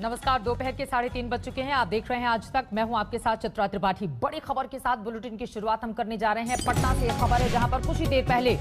नमस्कार। दोपहर के 3:30 बज चुके हैं। आप देख रहे हैं आज तक। मैं हूं आपके साथ चित्रा त्रिपाठी। बड़ी खबर के साथ बुलेटिन की शुरुआत हम करने जा रहे हैं। पटना से एक खबर है जहां पर कुछ ही देर पहले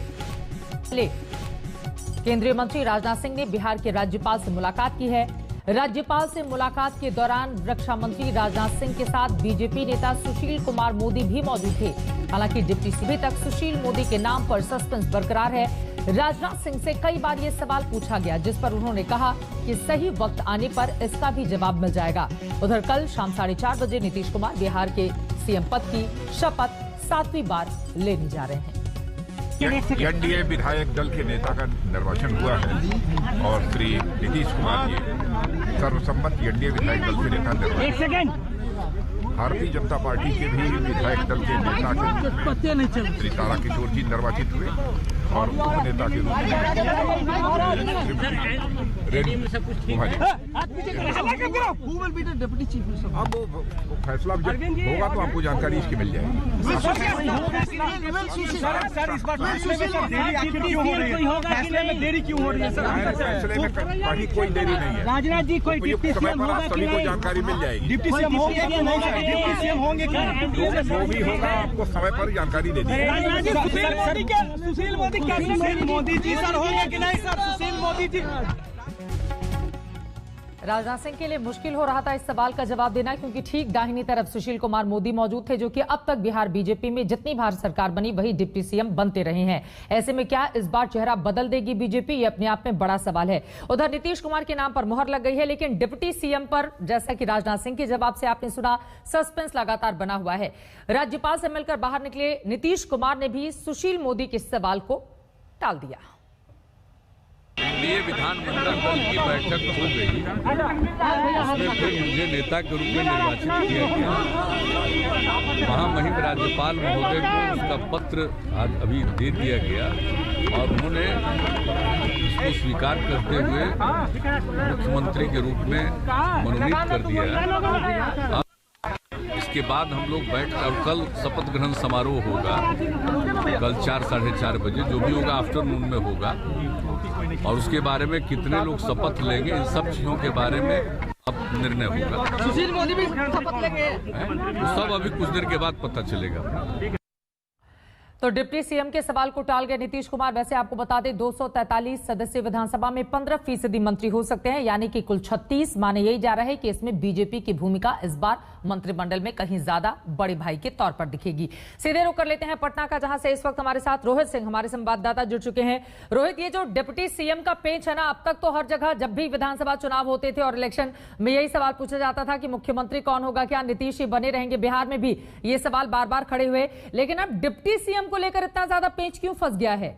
केंद्रीय मंत्री राजनाथ सिंह ने बिहार के राज्यपाल से मुलाकात की है। राज्यपाल से मुलाकात के दौरान रक्षा मंत्री राजनाथ सिंह के साथ बीजेपी नेता सुशील कुमार मोदी भी मौजूद थे। हालांकि डिप्टी सीएम तक सुशील मोदी के नाम पर सस्पेंस बरकरार है। राजनाथ सिंह से कई बार ये सवाल पूछा गया, जिस पर उन्होंने कहा कि सही वक्त आने पर इसका भी जवाब मिल जाएगा। उधर कल शाम 4:30 बजे नीतीश कुमार बिहार के सीएम पद की शपथ 7वीं बार लेने जा रहे हैं। एनडीए विधायक दल के नेता का निर्वाचन हुआ है और श्री नीतीश कुमार जी सर्वसम्मत एनडीए विधायक दल के नेता निर्वाचित। भारतीय जनता पार्टी के भी विधायक दल के नेता के श्री ताराकिशोर जी निर्वाचित हुए और उप नेता के रूप में अब वो फैसला जब होगा तो आपको जानकारी इसकी मिल जाएगी। देरी क्यों हो रही है सर? फैसले में कहीं कोई देरी नहीं है। राजनाथ जी कोई डिप्टी सीएम होगा कि सभी को नहीं? जानकारी मिल जाएगी। डिप्टी सीएम होंगे कि नहीं? डिप्टी सीएम होंगे कि नहीं? जो भी होगा आपको समय पर जानकारी दे दी। सुशील मोदी जी सर होंगे कि नहीं सर? सुशील मोदी जी। राजनाथ सिंह के लिए मुश्किल हो रहा था इस सवाल का जवाब देना, क्योंकि ठीक दाहिनी तरफ सुशील कुमार मोदी मौजूद थे, जो कि अब तक बिहार बीजेपी में जितनी बार सरकार बनी वही डिप्टी सीएम बनते रहे हैं। ऐसे में क्या इस बार चेहरा बदल देगी बीजेपी? ये अपने आप में बड़ा सवाल है। उधर नीतीश कुमार के नाम पर मुहर लग गई है, लेकिन डिप्टी सीएम पर, जैसा कि राजनाथ सिंह के जवाब से आपने सुना, सस्पेंस लगातार बना हुआ है। राज्यपाल से मिलकर बाहर निकले नीतीश कुमार ने भी सुशील मोदी के सवाल को टाल दिया। ये विधानमंडल दल की बैठक हो गई, उसमें फिर मुझे नेता के रूप में निर्वाचित किया गया। महामहिम राज्यपाल महोदय को उसका पत्र आज अभी दे दिया गया और उन्होंने इसको स्वीकार करते हुए मुख्यमंत्री के रूप में मनोनीत कर दिया। इसके बाद हम लोग बैठकर कल शपथ ग्रहण समारोह होगा, कल 4 साढ़े 4 बजे, जो भी होगा आफ्टरनून में होगा। और उसके बारे में कितने लोग शपथ लेंगे, इन सब चीजों के बारे में अब निर्णय होगा। सुशील मोदी भी शपथ लेंगे? सब अभी कुछ देर के बाद पता चलेगा। तो डिप्टी सीएम के सवाल को टाल गए नीतीश कुमार। वैसे आपको बता दें, 243 सदस्य विधानसभा में 15% मंत्री हो सकते हैं, यानी कि कुल 36। माने यही जा रहा है कि इसमें बीजेपी की भूमिका इस बार मंत्रिमंडल में कहीं ज्यादा बड़े भाई के तौर पर दिखेगी। सीधे रुक कर लेते हैं पटना का, जहां से इस वक्त हमारे साथ रोहित सिंह, हमारे संवाददाता, जुड़ चुके हैं। रोहित, ये जो डिप्टी सीएम का पेच है ना, अब तक तो हर जगह जब भी विधानसभा चुनाव होते थे और इलेक्शन में यही सवाल पूछा जाता था कि मुख्यमंत्री कौन होगा, क्या नीतीश ही बने रहेंगे? बिहार में भी ये सवाल बार बार खड़े हुए, लेकिन अब डिप्टी सीएम को लेकर इतना ज्यादा पेच क्यों फंस गया है?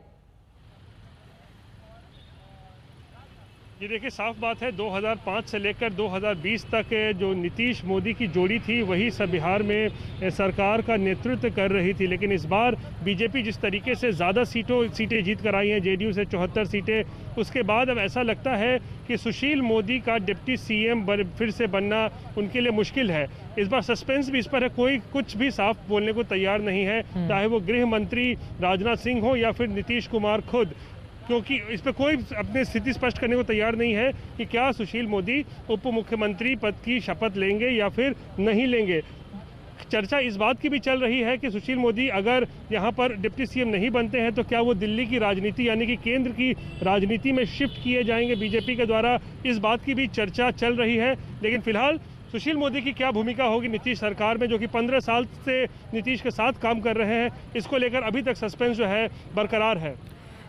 ये देखिए, साफ बात है, 2005 से लेकर 2020 तक जो नीतीश मोदी की जोड़ी थी वही सब बिहार में सरकार का नेतृत्व कर रही थी। लेकिन इस बार बीजेपी जिस तरीके से ज़्यादा सीटें जीत कर आई हैं, जेडीयू से 74 सीटें, उसके बाद अब ऐसा लगता है कि सुशील मोदी का डिप्टी सीएम फिर से बनना उनके लिए मुश्किल है। इस बार सस्पेंस भी इस पर है, कोई कुछ भी साफ बोलने को तैयार नहीं है, चाहे वो गृह मंत्री राजनाथ सिंह हो या फिर नीतीश कुमार खुद, क्योंकि इस पर कोई अपनी स्थिति स्पष्ट करने को तैयार नहीं है कि क्या सुशील मोदी उप मुख्यमंत्री पद की शपथ लेंगे या फिर नहीं लेंगे। चर्चा इस बात की भी चल रही है कि सुशील मोदी अगर यहाँ पर डिप्टी सीएम नहीं बनते हैं तो क्या वो दिल्ली की राजनीति यानी कि केंद्र की राजनीति में शिफ्ट किए जाएंगे बीजेपी के द्वारा, इस बात की भी चर्चा चल रही है। लेकिन फिलहाल सुशील मोदी की क्या भूमिका होगी नीतीश सरकार में, जो कि 15 साल से नीतीश के साथ काम कर रहे हैं, इसको लेकर अभी तक सस्पेंस जो है बरकरार है।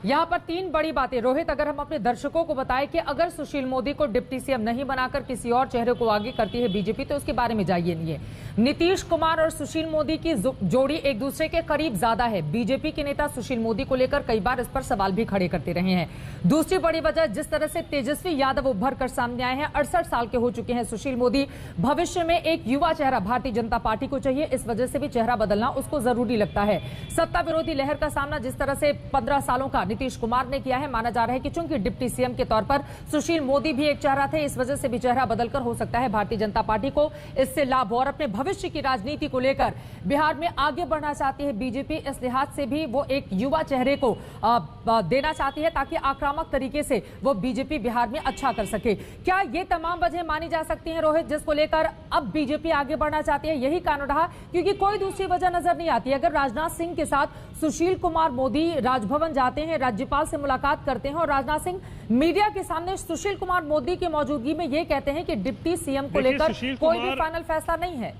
यहाँ पर 3 बड़ी बातें रोहित, अगर हम अपने दर्शकों को बताएं कि अगर सुशील मोदी को डिप्टी सीएम नहीं बनाकर किसी और चेहरे को आगे करती है बीजेपी, तो उसके बारे में जाइए नहीं है। नीतीश कुमार और सुशील मोदी की जोड़ी एक दूसरे के करीब ज्यादा है। बीजेपी के नेता सुशील मोदी को लेकर कई बार इस पर सवाल भी खड़े करते रहे हैं। दूसरी बड़ी वजह, जिस तरह से तेजस्वी यादव उभर कर सामने आए हैं, 68 साल के हो चुके हैं सुशील मोदी। भविष्य में एक युवा चेहरा भारतीय जनता पार्टी को चाहिए, इस वजह से भी चेहरा बदलना उसको जरूरी लगता है। सत्ता विरोधी लहर का सामना जिस तरह से 15 सालों का नीतीश कुमार ने किया है। माना जा रहा है कि चूंकि डिप्टी सीएम के तौर पर सुशील मोदी भी एक चेहरा थे, इस वजह से भी चेहरा बदलकर हो सकता है भारतीय जनता पार्टी को इससे लाभ हो और अपने भविष्य की राजनीति को लेकर बिहार में आगे बढ़ना चाहती है बीजेपी। इस लिहाज से भी वो एक युवा चेहरे को देना चाहती है ताकि आक्रामक तरीके से वो बीजेपी बिहार में अच्छा कर सके। क्या ये तमाम वजह मानी जा सकती हैं रोहित, जिसको लेकर अब बीजेपी आगे बढ़ना चाहती है? यही कारण रहा, क्योंकि कोई दूसरी वजह नजर नहीं आती। अगर राजनाथ सिंह के साथ सुशील कुमार मोदी राजभवन जाते हैं, राज्यपाल से मुलाकात करते हैं और राजनाथ सिंह मीडिया के सामने सुशील कुमार मोदी की मौजूदगी में ये कहते हैं कि डिप्टी सीएम को लेकर कोई भी फाइनल फैसला नहीं है।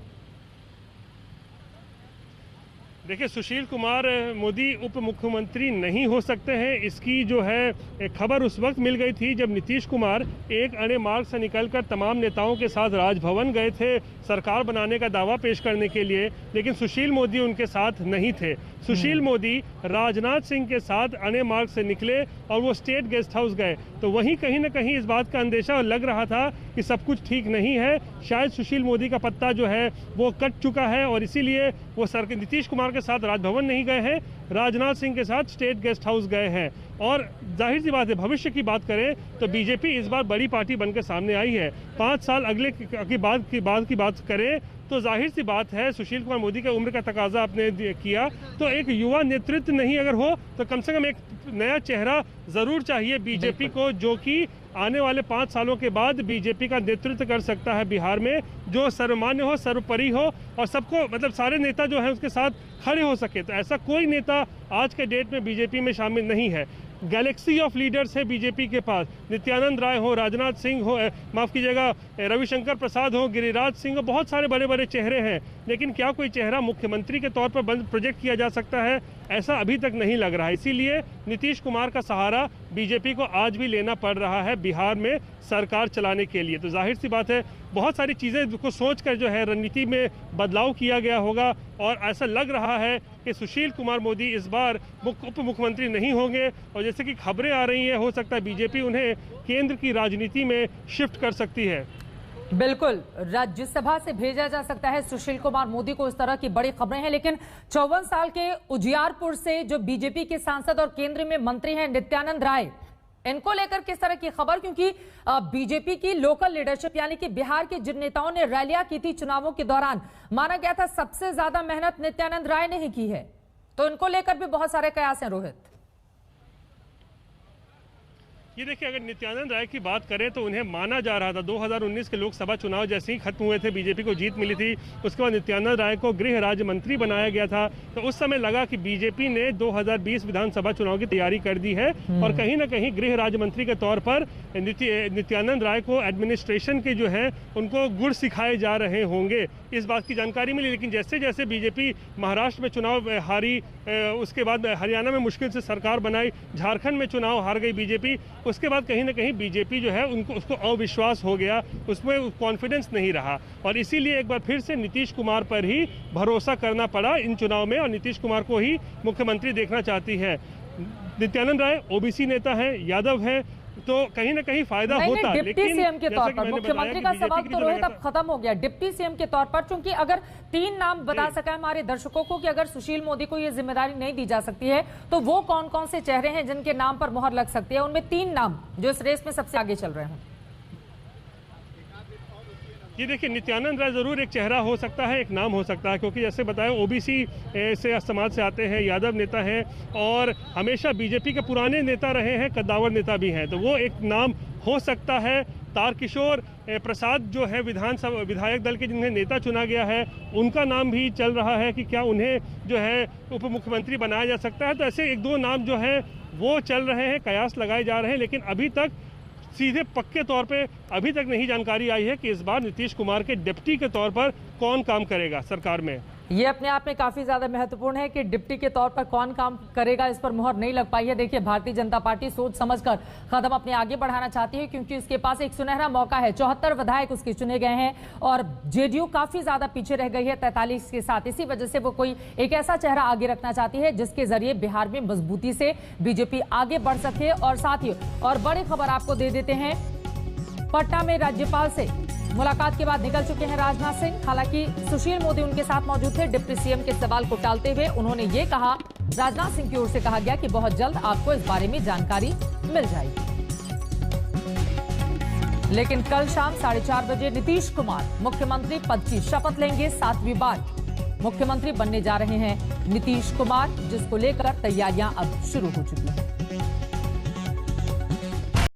देखिए, सुशील कुमार मोदी उप मुख्यमंत्री नहीं हो सकते हैं, इसकी जो है खबर उस वक्त मिल गई थी जब नीतीश कुमार एक अड़े मार्ग से निकलकर तमाम नेताओं के साथ राजभवन गए थे सरकार बनाने का दावा पेश करने के लिए, लेकिन सुशील मोदी उनके साथ नहीं थे। सुशील मोदी राजनाथ सिंह के साथ अड़े मार्ग से निकले और वो स्टेट गेस्ट हाउस गए, तो वहीं कहीं ना कहीं इस बात का अंदेशा लग रहा था कि सब कुछ ठीक नहीं है, शायद सुशील मोदी का पत्ता जो है वो कट चुका है और इसीलिए वो नीतीश कुमार के साथ राजभवन नहीं गए हैं, राजनाथ सिंह के साथ स्टेट गेस्ट हाउस गए हैं। और जाहिर सी बात है, भविष्य की बात करें तो बीजेपी इस बार बड़ी पार्टी बनकर सामने आई है। 5 साल अगले की बात करें तो जाहिर सी बात है सुशील कुमार मोदी के उम्र का तकाजा आपने किया, तो एक युवा नेतृत्व नहीं अगर हो तो कम से कम एक नया चेहरा जरूर चाहिए बीजेपी को, जो कि आने वाले 5 सालों के बाद बीजेपी का नेतृत्व कर सकता है बिहार में, जो सर्वमान्य हो, सर्वोपरि हो और सबको मतलब सारे नेता जो है उसके साथ खड़े हो सके। तो ऐसा कोई नेता आज के डेट में बीजेपी में शामिल नहीं है। गैलेक्सी ऑफ लीडर्स है बीजेपी के पास, नित्यानंद राय हो, राजनाथ सिंह हो, माफ कीजिएगा रविशंकर प्रसाद हो, गिरिराज सिंह हो, बहुत सारे बड़े बड़े चेहरे हैं, लेकिन क्या कोई चेहरा मुख्यमंत्री के तौर पर प्रोजेक्ट किया जा सकता है? ऐसा अभी तक नहीं लग रहा है। इसीलिए नीतीश कुमार का सहारा बीजेपी को आज भी लेना पड़ रहा है बिहार में सरकार चलाने के लिए। तो जाहिर सी बात है बहुत सारी चीज़ें को सोचकर जो है रणनीति में बदलाव किया गया होगा और ऐसा लग रहा है कि सुशील कुमार मोदी इस बार उप मुख्यमंत्री नहीं होंगे और जैसे कि खबरें आ रही हैं हो सकता है बीजेपी उन्हें केंद्र की राजनीति में शिफ्ट कर सकती है। बिल्कुल, राज्यसभा से भेजा जा सकता है सुशील कुमार मोदी को, इस तरह की बड़ी खबरें हैं। लेकिन 54 साल के उजियारपुर से जो बीजेपी के सांसद और केंद्र में मंत्री हैं नित्यानंद राय, इनको लेकर किस तरह की खबर? क्योंकि बीजेपी की लोकल लीडरशिप यानी कि बिहार के जिन नेताओं ने रैलियां की थी चुनावों के दौरान, माना गया था सबसे ज्यादा मेहनत नित्यानंद राय ने ही की है, तो इनको लेकर भी बहुत सारे कयास हैं रोहित। ये देखिए, अगर नित्यानंद राय की बात करें तो उन्हें माना जा रहा था 2019 के लोकसभा चुनाव जैसे ही खत्म हुए थे, बीजेपी को जीत मिली थी, उसके बाद नित्यानंद राय को गृह राज्य मंत्री बनाया गया था, तो उस समय लगा कि बीजेपी ने 2020 विधानसभा चुनाव की तैयारी कर दी है और कहीं ना कहीं गृह राज्य मंत्री के तौर पर नित्यानंद राय को एडमिनिस्ट्रेशन के जो है उनको गुर सिखाए जा रहे होंगे, इस बात की जानकारी मिली। लेकिन जैसे जैसे बीजेपी महाराष्ट्र में चुनाव हारी, उसके बाद हरियाणा में मुश्किल से सरकार बनाई, झारखंड में चुनाव हार गई बीजेपी, उसके बाद कहीं ना कहीं बीजेपी जो है उसको अविश्वास हो गया, उसमें कॉन्फिडेंस नहीं रहा और इसीलिए एक बार फिर से नीतीश कुमार पर ही भरोसा करना पड़ा इन चुनाव में और नीतीश कुमार को ही मुख्यमंत्री देखना चाहती है। नित्यानंद राय ओबीसी नेता है, यादव है, तो कहीं ना कहीं फायदा होता है। डिप्टी सीएम के तौर पर मुख्यमंत्री का सवाल तो रोहित अब खत्म हो गया। डिप्टी सीएम के तौर पर चूंकि अगर 3 नाम बता सका हमारे दर्शकों को कि अगर सुशील मोदी को ये जिम्मेदारी नहीं दी जा सकती है तो वो कौन कौन से चेहरे हैं जिनके नाम पर मुहर लग सकती है, उनमें 3 नाम जो इस रेस में सबसे आगे चल रहे हैं। ये देखिए, नित्यानंद राय जरूर एक चेहरा हो सकता है, एक नाम हो सकता है, क्योंकि जैसे बताया ओबीसी से समाज से आते हैं, यादव नेता हैं और हमेशा बीजेपी के पुराने नेता रहे हैं, कद्दावर नेता भी हैं, तो वो एक नाम हो सकता है। तारकिशोर प्रसाद जो है विधानसभा विधायक दल के जिन्हें नेता चुना गया है, उनका नाम भी चल रहा है कि क्या उन्हें जो है उप मुख्यमंत्री बनाया जा सकता है। तो ऐसे 1-2 नाम जो है वो चल रहे हैं, कयास लगाए जा रहे हैं, लेकिन अभी तक सीधे पक्के तौर पे अभी तक नहीं जानकारी आई है कि इस बार नीतीश कुमार के डिप्टी के तौर पर कौन काम करेगा सरकार में। ये अपने आप में काफी ज्यादा महत्वपूर्ण है कि डिप्टी के तौर पर कौन काम करेगा, इस पर मुहर नहीं लग पाई है। देखिए, भारतीय जनता पार्टी सोच समझकर कदम अपने आगे बढ़ाना चाहती है क्योंकि उसके पास एक सुनहरा मौका है। 74 विधायक उसके चुने गए हैं और जेडीयू काफी ज्यादा पीछे रह गई है 43 के साथ। इसी वजह से वो कोई एक ऐसा चेहरा आगे रखना चाहती है जिसके जरिए बिहार में मजबूती से बीजेपी आगे बढ़ सके। और साथ ही और बड़ी खबर आपको दे देते हैं, पटना में राज्यपाल से मुलाकात के बाद निकल चुके हैं राजनाथ सिंह। हालांकि सुशील मोदी उनके साथ मौजूद थे। डिप्टी सीएम के सवाल को टालते हुए उन्होंने ये कहा राजनाथ सिंह की ओर से कहा गया कि बहुत जल्द आपको इस बारे में जानकारी मिल जाएगी। लेकिन कल शाम 4:30 बजे नीतीश कुमार मुख्यमंत्री पद की शपथ लेंगे। 7वीं बार मुख्यमंत्री बनने जा रहे हैं नीतीश कुमार, जिसको लेकर तैयारियां अब शुरू हो चुकी हैं।